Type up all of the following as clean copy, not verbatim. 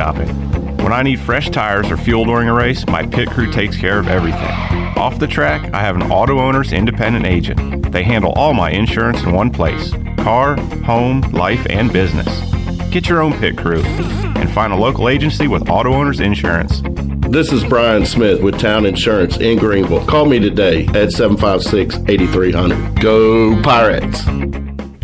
shopping. When I need fresh tires or fuel during a race, my pit crew takes care of everything. Off the track, I have an auto owner's independent agent. They handle all my insurance in one place: car, home, life, and business. Get your own pit crew and find a local agency with auto owner's insurance. This is Brian Smith with Town Insurance in Greenville. Call me today at 756-8300. Go Pirates!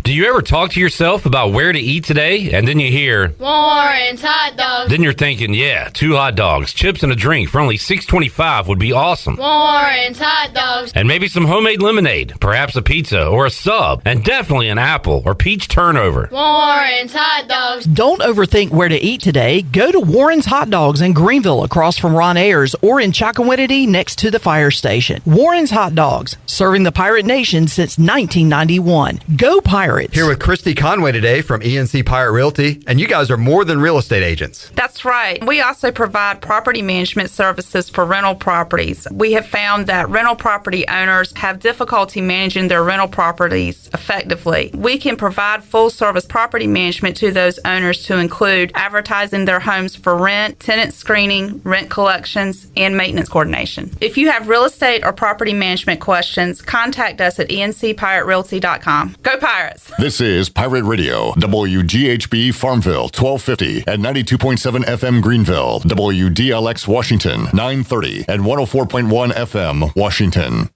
Do you ever talk to yourself about where to eat today, and then you hear Warren's Hot Dogs? Then you're thinking, yeah, 2 hot dogs, chips, and a drink for only $6.25 would be awesome. Warren's Hot Dogs. And maybe some homemade lemonade, perhaps a pizza or a sub, and definitely an apple or peach turnover. Warren's Hot Dogs. Don't overthink where to eat today. Go to Warren's Hot Dogs in Greenville across from Ron Ayers, or in Chocowinity next to the fire station. Warren's Hot Dogs, serving the Pirate Nation since 1991. Go Pirates! Here with Christy Conway today from ENC Pirate Realty, and you guys are more than real estate agents. That's right. We also provide property management services for rental properties. We have found that rental property owners have difficulty managing their rental properties effectively. We can provide full-service property management to those owners to include advertising their homes for rent, tenant screening, rent collections, and maintenance coordination. If you have real estate or property management questions, contact us at encpiraterealty.com. Go Pirates! This is Pirate Radio, WGHB Farmville, 1250 and 92.7 FM Greenville, WDLX Washington, 930 and 104.1 FM Washington.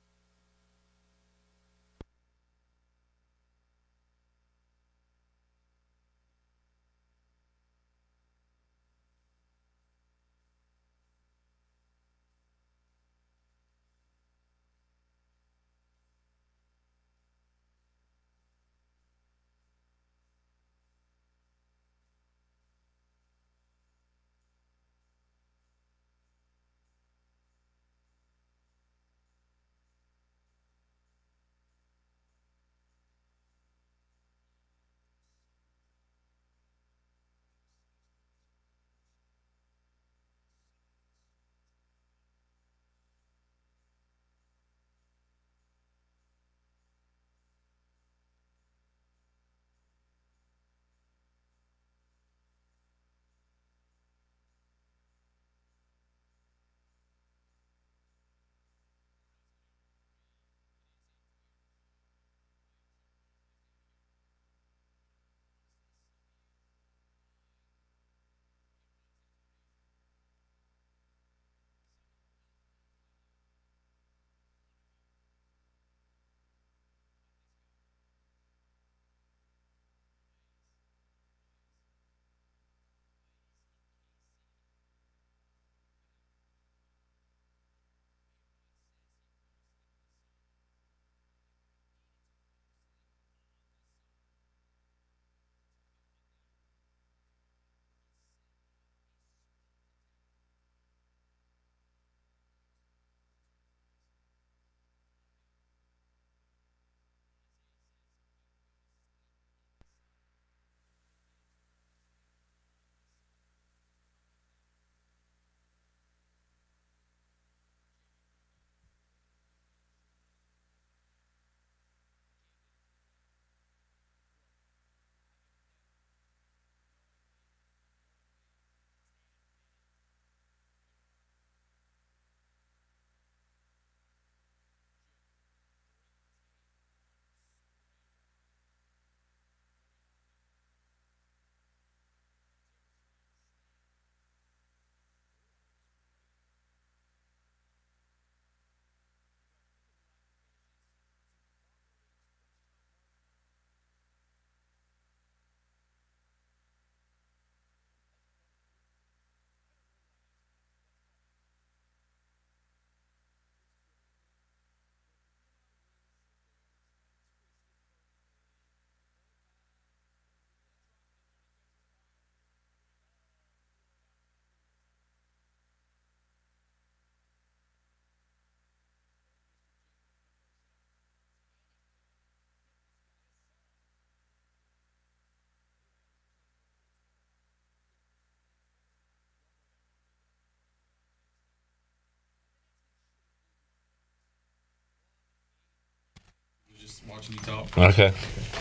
Watching you talk. Okay.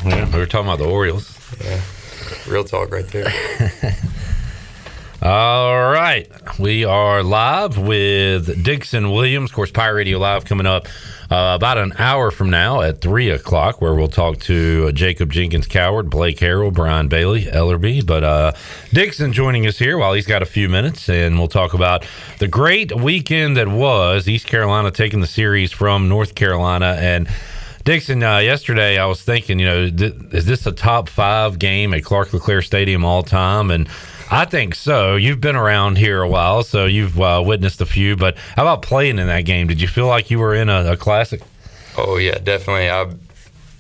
Yeah, we were talking about the Orioles. Yeah. Real talk right there. All right. We are live with Dixon Williams. Of course, Pirate Radio Live coming up about an hour from now at 3 o'clock, where we'll talk to Jacob Jenkins Coward, Blake Harrell, Brian Bailey, Ellerby. But Dixon joining us here while he's got a few minutes, and we'll talk about the great weekend that was East Carolina taking the series from North Carolina. And Dixon, yesterday I was thinking, is this a top 5 game at Clark LeClaire Stadium all time? And I think so. You've been around here a while, so you've witnessed a few. But how about playing in that game? Did you feel like you were in a classic? Oh, yeah, definitely. I'm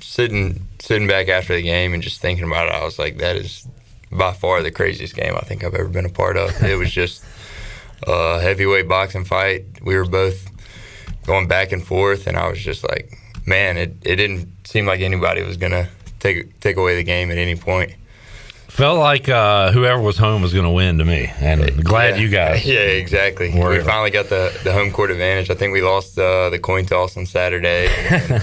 sitting back after the game and just thinking about it. I was like, that is by far the craziest game I think I've ever been a part of. It was just a heavyweight boxing fight. We were both going back and forth, and I was just like, man, it didn't seem like anybody was going to take away the game at any point. Felt like whoever was home was going to win to me, and glad you guys. Yeah, exactly. We finally got the home court advantage. I think we lost the coin toss on Saturday. And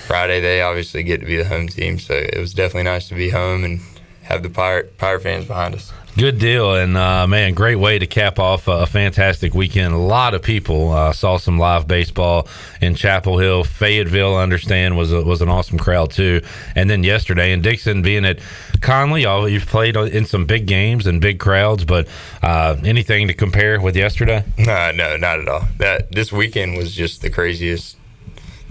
Friday, they obviously get to be the home team, so it was definitely nice to be home and have the Pirate fans behind us. Good deal, and man, great way to cap off a fantastic weekend. A lot of people saw some live baseball in Chapel Hill. Fayetteville, I understand, was an awesome crowd too. And then yesterday, and Dixon being at Conley, you've played in some big games and big crowds, but anything to compare with yesterday? No, not at all. This weekend was just the craziest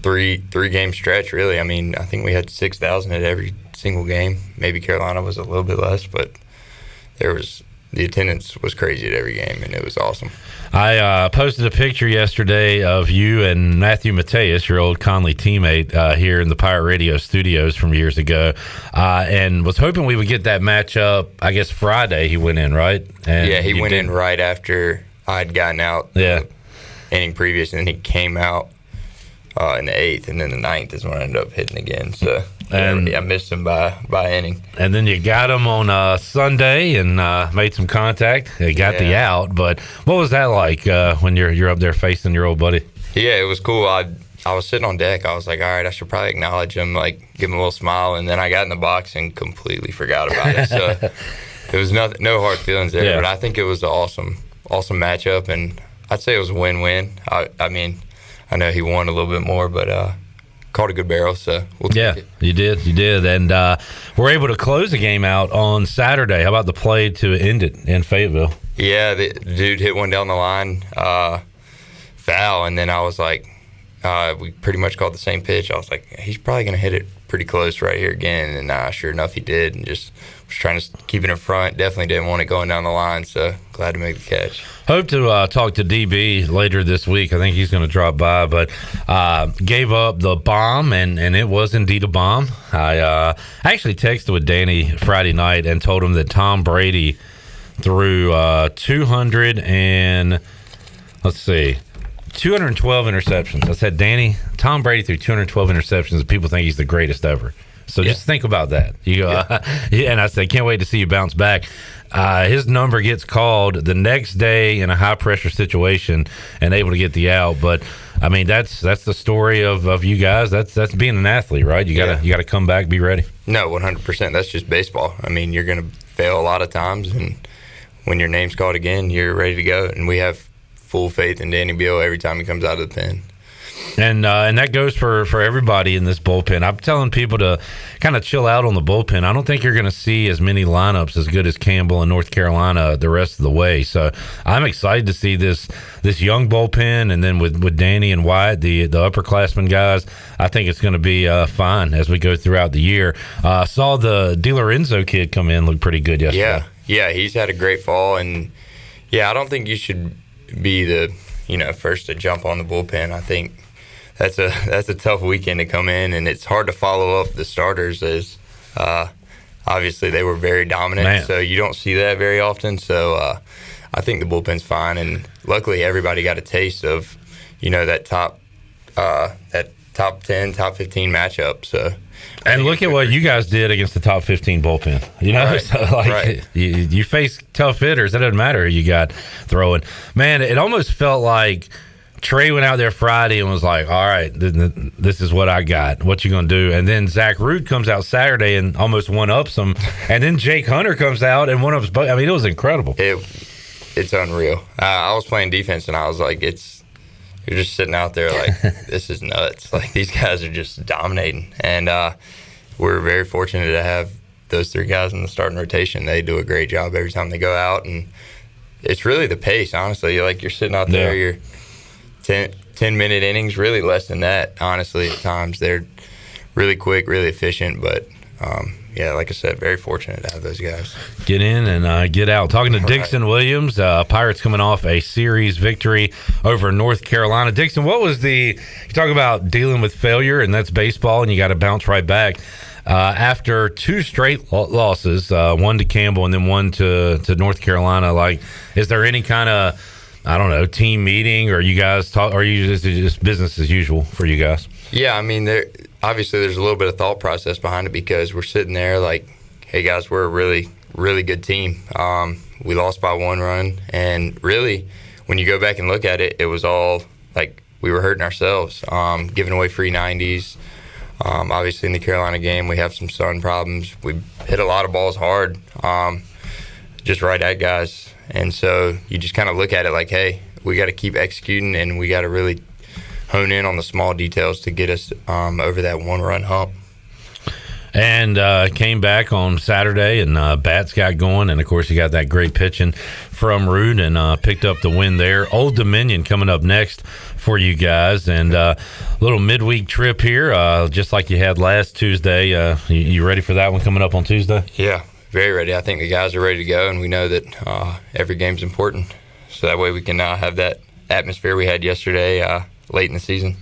three game stretch, really. I mean, I think we had 6,000 at every single game. Maybe Carolina was a little bit less, but the attendance was crazy at every game, and it was awesome. I posted a picture yesterday of you and Matthew Mateus, your old Conley teammate, here in the Pirate Radio studios from years ago, and was hoping we would get that matchup. I guess Friday he went in, right? And yeah, he went in right after I'd gotten out the inning previous, and then he came out in the 8th, and then the 9th is when I ended up hitting again. So I missed him by inning. And then you got him on Sunday and made some contact. They got the out, but what was that like when you're up there facing your old buddy? Yeah, it was cool. I was sitting on deck. I was like, all right, I should probably acknowledge him, like give him a little smile, and then I got in the box and completely forgot about it. So it was no hard feelings there, but I think it was an awesome matchup, and I'd say it was a win-win. I mean, I know he won a little bit more, but caught a good barrel, so we'll take it. You did. And we're able to close the game out on Saturday. How about the play to end it in Fayetteville? Yeah, the dude hit one down the line, foul, and then I was like, we pretty much called the same pitch. I was like, he's probably going to hit it pretty close right here again, and sure enough, he did, and just was trying to keep it in front. Definitely didn't want it going down the line, so glad to make the catch. Hope to talk to DB later this week. I think he's going to drop by, but gave up the bomb, and it was indeed a bomb. I actually texted with Danny Friday night and told him that Tom Brady threw 212 interceptions. I said, Danny, Tom Brady threw 212 interceptions, and people think he's the greatest ever. So just think about that. And I said, can't wait to see you bounce back. His number gets called the next day in a high pressure situation and able to get the out. But I mean, that's the story of you guys. That's being an athlete, right? You gotta come back, be ready. No, 100%. That's just baseball. I mean, you're gonna fail a lot of times, and when your name's called again, you're ready to go. And we have full faith in Danny Beal every time he comes out of the pen. And that goes for everybody in this bullpen. I'm telling people to kind of chill out on the bullpen. I don't think you're going to see as many lineups as good as Campbell and North Carolina the rest of the way. So I'm excited to see this young bullpen, and then with Danny and Wyatt, the upperclassmen guys. I think it's going to be fine as we go throughout the year. Saw the DiLorenzo kid come in, look pretty good yesterday. Yeah, he's had a great fall, and I don't think you should be the first to jump on the bullpen. I think that's a tough weekend to come in, and it's hard to follow up the starters as obviously they were very dominant. So you don't see that very often. So I think the bullpen's fine, and luckily everybody got a taste of that top 10, top 15 matchup. So and look at what you guys did against the top 15 bullpen. Right. So you face tough hitters. It doesn't matter who you got throwing. Man, it almost felt like Trey went out there Friday and was like, all right, this is what I got. What you going to do? And then Zach Root comes out Saturday and almost one-ups him. And then Jake Hunter comes out and one-ups both. I mean, it was incredible. it's unreal. I was playing defense, and I was like, you're just sitting out there like, this is nuts. Like, these guys are just dominating. And we're very fortunate to have those 3 guys in the starting rotation. They do a great job every time they go out. And it's really the pace, honestly. Like, you're sitting out there, you're 10-minute innings, really less than that, honestly, at times. They're really quick, really efficient. But, like I said, very fortunate to have those guys. Get in and get out. Talking to Dixon Williams, Pirates coming off a series victory over North Carolina. Dixon, what was you talk about dealing with failure, and that's baseball, and you got to bounce right back. After 2 straight losses, one to Campbell and then one to North Carolina, like, is there any kind of, I don't know, team meeting, or you guys talk, or you just business as usual for you guys? Yeah, I mean, obviously there's a little bit of thought process behind it, because we're sitting there like, hey guys, we're a really, really good team. We lost by 1 run, and really, when you go back and look at it, it was all like we were hurting ourselves, giving away free 90s. Obviously in the Carolina game, we have some sun problems. We hit a lot of balls hard, just right at guys. And so you just kind of look at it like, hey, we got to keep executing, and we got to really hone in on the small details to get us over that 1-run hump. And came back on Saturday, and bats got going, and of course you got that great pitching from Root, and picked up the win there. Old Dominion coming up next for you guys, and little midweek trip here, just like you had last Tuesday. You ready for that one coming up on Tuesday? Yeah, very ready. I think the guys are ready to go, and we know that every game's important, so that way we can have that atmosphere we had yesterday late in the season.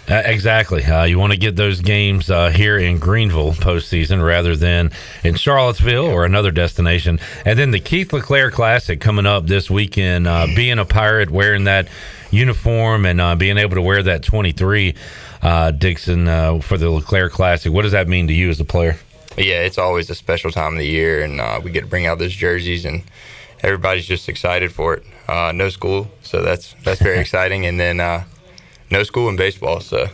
Exactly. You want to get those games here in Greenville postseason rather than in Charlottesville or another destination. And then the Keith LeClaire Classic coming up this weekend. Being a Pirate, wearing that uniform, and being able to wear that 23, Dixon, for the LeClaire Classic. What does that mean to you as a player? Yeah, it's always a special time of the year, and we get to bring out those jerseys, and everybody's just excited for it. No school, so that's very exciting. And then no school in baseball, so.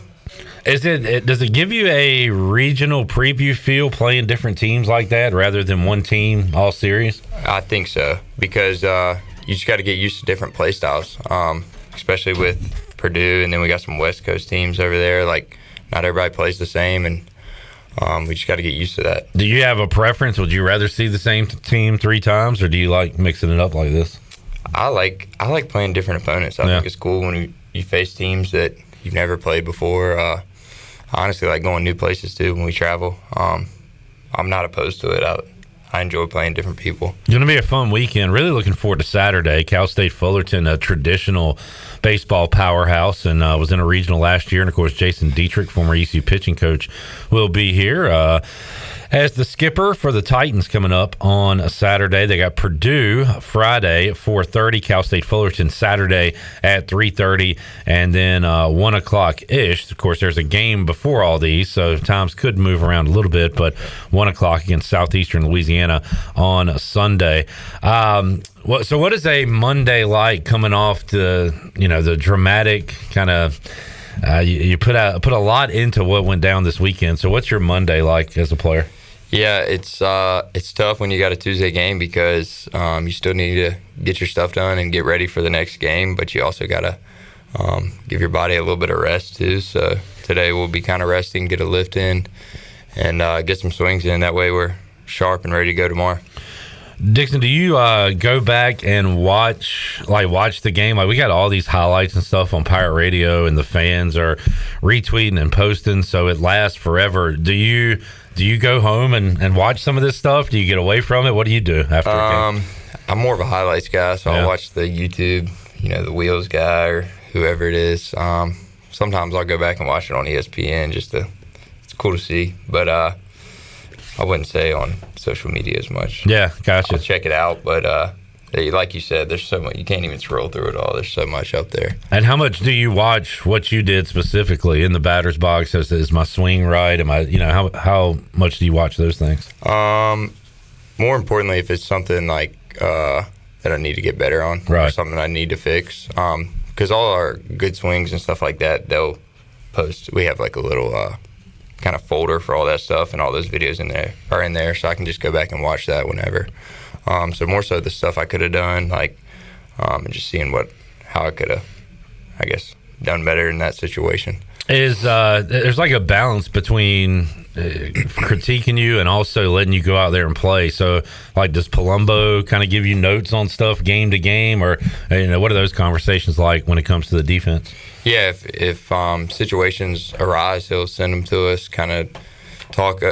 Does it give you a regional preview feel playing different teams like that rather than one team all series? I think so, because you just got to get used to different play styles, especially with Purdue, and then we got some West Coast teams over there. Like, not everybody plays the same, and we just got to get used to that. Do you have a preference? Would you rather see the same team 3 times, or do you like mixing it up like this? I like playing different opponents. I think it's cool when you face teams that you've never played before. I honestly like going new places too when we travel. I'm not opposed to it. I enjoy playing different people. It's going to be a fun weekend. Really looking forward to Saturday. Cal State Fullerton, a traditional baseball powerhouse, and was in a regional last year. And, of course, Jason Dietrich, former ECU pitching coach, will be here as the skipper for the Titans coming up on a Saturday. They got Purdue Friday at 4:30, Cal State Fullerton Saturday at 3:30, and then 1 o'clock-ish. Of course, there's a game before all these, so times could move around a little bit, but 1 o'clock against Southeastern Louisiana on a Sunday. So what is a Monday like coming off the dramatic kind of you put a lot into what went down this weekend. So what's your Monday like as a player? Yeah, it's tough when you got a Tuesday game, because you still need to get your stuff done and get ready for the next game, but you also got to give your body a little bit of rest too. So today we'll be kind of resting, get a lift in, and get some swings in. That way we're sharp and ready to go tomorrow. Dixon, do you go back and watch the game? Like, we got all these highlights and stuff on Pirate Radio, and the fans are retweeting and posting, so it lasts forever. Do you go home and watch some of this stuff? Do you get away from it? What do you do after a game? I'm more of a highlights guy, so I'll watch the YouTube, the Wheels guy or whoever it is. Sometimes I'll go back and watch it on ESPN it's cool to see, but I wouldn't say on social media as much. Yeah, gotcha. I'll check it out, but like you said, there's so much. You can't even scroll through it all. There's so much up there. And how much do you watch what you did specifically in the batter's box? Is my swing right? Am I, how much do you watch those things? More importantly, if it's something like that I need to get better on, or something I need to fix. Because all our good swings and stuff like that, they'll post. We have like a little kind of folder for all that stuff, and all those videos are in there, so I can just go back and watch that whenever. So more so the stuff I could have done, like and just seeing how I could have, I guess, done better in that situation. There's like a balance between critiquing you and also letting you go out there and play. So, like, does Palumbo kind of give you notes on stuff game to game, or what are those conversations like when it comes to the defense? Yeah, if situations arise, he'll send them to us, kind of talk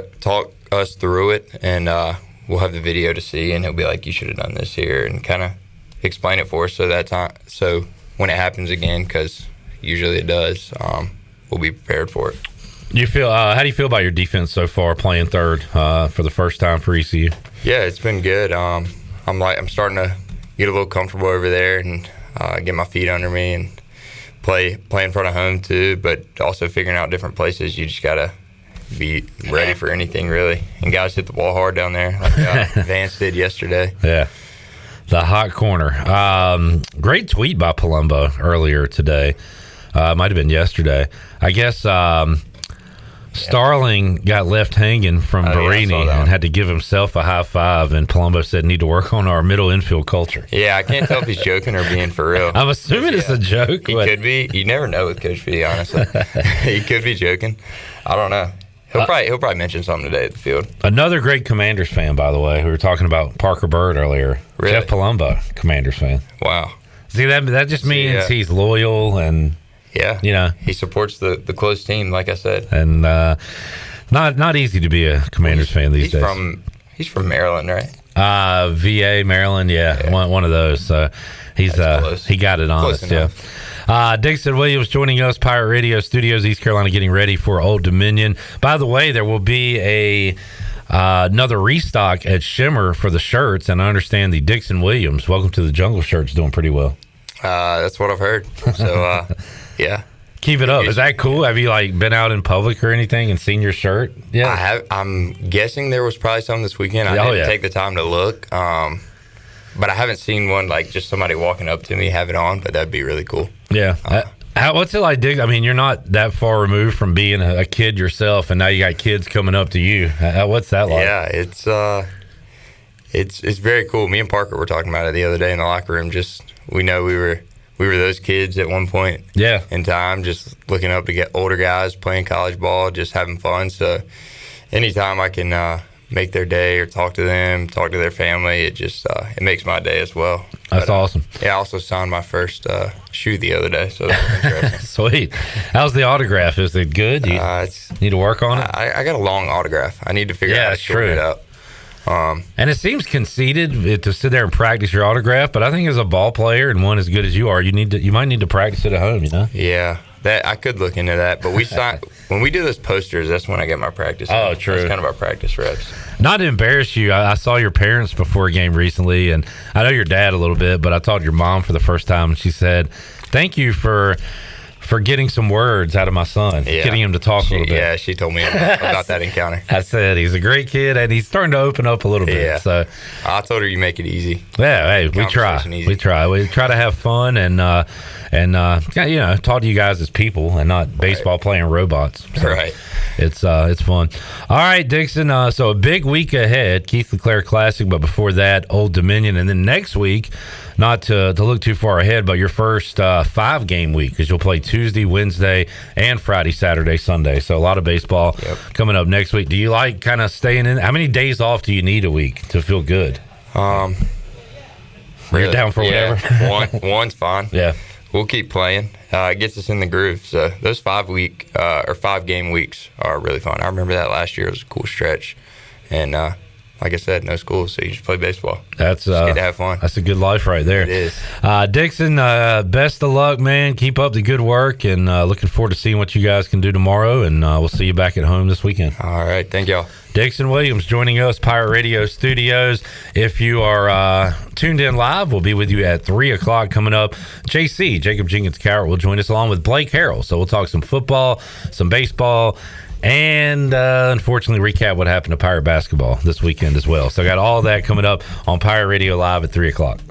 us through it, and we'll have the video to see, and he'll be like, "You should have done this here," and kind of explain it for us so when it happens again, because usually it does. We'll be prepared for it. How do you feel about your defense so far, playing third for the first time for ECU? Yeah, it's been good. I'm starting to get a little comfortable over there and get my feet under me and play in front of home too. But also figuring out different places. You just gotta be ready for anything really. And guys hit the ball hard down there, like Vance did yesterday. Yeah, the hot corner. Great tweet by Palumbo earlier today. Might have been yesterday. I guess Starling got left hanging from Barini and had to give himself a high five, and Palumbo said, "Need to work on our middle infield culture." Yeah, I can't tell if he's joking or being for real. I'm assuming it's a joke. He could be. You never know with Coach B, honestly. He could be joking. I don't know. He'll probably mention something today at the field. Another great Commanders fan, by the way. We were talking about Parker Bird earlier. Really? Jeff Palumbo, Commanders fan. Wow. See, that just means he's loyal and... Yeah, he supports the close team, like I said, and not easy to be a Commanders fan these days. He's from Maryland, right? VA, Maryland, one of those. So he got it on us. Yeah. Dixon Williams joining us, Pirate Radio Studios, East Carolina, getting ready for Old Dominion. By the way, there will be another restock at Shimmer for the shirts, and I understand the Dixon Williams Welcome to the Jungle shirt's doing pretty well. That's what I've heard. So. Yeah. Keep it up. Is that cool? Have you been out in public or anything and seen your shirt? Yeah. I'm guessing there was probably some this weekend. I didn't take the time to look. But I haven't seen one just somebody walking up to me have it on, but that'd be really cool. Yeah. What's it like, Dick? I mean, you're not that far removed from being a kid yourself, and now you got kids coming up to you. What's that like? Yeah, it's very cool. Me and Parker were talking about it the other day in the locker room. We know we were those kids at one point in time, just looking up to get older guys playing college ball, just having fun. So anytime I can make their day or talk to them, talk to their family, it makes my day as well. That's awesome. Yeah, I also signed my first shoe the other day, so that was interesting. Sweet. How's the autograph? Is it good? You need to work on it? I got a long autograph. I need to figure out how to shorten it up. And it seems conceited to sit there and practice your autograph, but I think as a ball player and one as good as you are, you might need to practice it at home, Yeah, that I could look into that, but when we do those posters, that's when I get my practice. Oh, true. That's kind of our practice reps. Not to embarrass you, I saw your parents before a game recently, and I know your dad a little bit, but I talked to your mom for the first time, and she said, "Thank you for getting some words out of my son, getting him to talk a little bit." Yeah, she told me about that encounter. I said he's a great kid, and he's starting to open up a little bit. Yeah. So I told her you make it easy. Yeah, hey, we try. We try to have fun and talk to you guys as people and not baseball playing robots. So right. It's fun. All right, Dixon. So a big week ahead, Keith LeClaire Classic, but before that, Old Dominion, and then next week, not to look too far ahead, but your first 5-game week, because you'll play Tuesday, Wednesday, and Friday, Saturday, Sunday. So a lot of baseball coming up next week. Do you like kind of staying in? How many days off do you need a week to feel good? Really, you're down for whatever. One's fine. Yeah. We'll keep playing. It gets us in the groove. So those 5-game weeks are really fun. I remember that last year. It was a cool stretch. And like I said, no school, so you just play baseball. That's just get to have fun. That's a good life right there. It is. Dixon, best of luck, man. Keep up the good work, and looking forward to seeing what you guys can do tomorrow, and we'll see you back at home this weekend. All right. Thank y'all. Dixon Williams joining us, Pirate Radio Studios. If you are tuned in live, we'll be with you at 3 o'clock coming up. JC, Jacob Jenkins Cowart, will join us along with Blake Harrell. So we'll talk some football, some baseball, and unfortunately recap what happened to Pirate basketball this weekend as well. So I got all that coming up on Pirate Radio Live at 3 o'clock.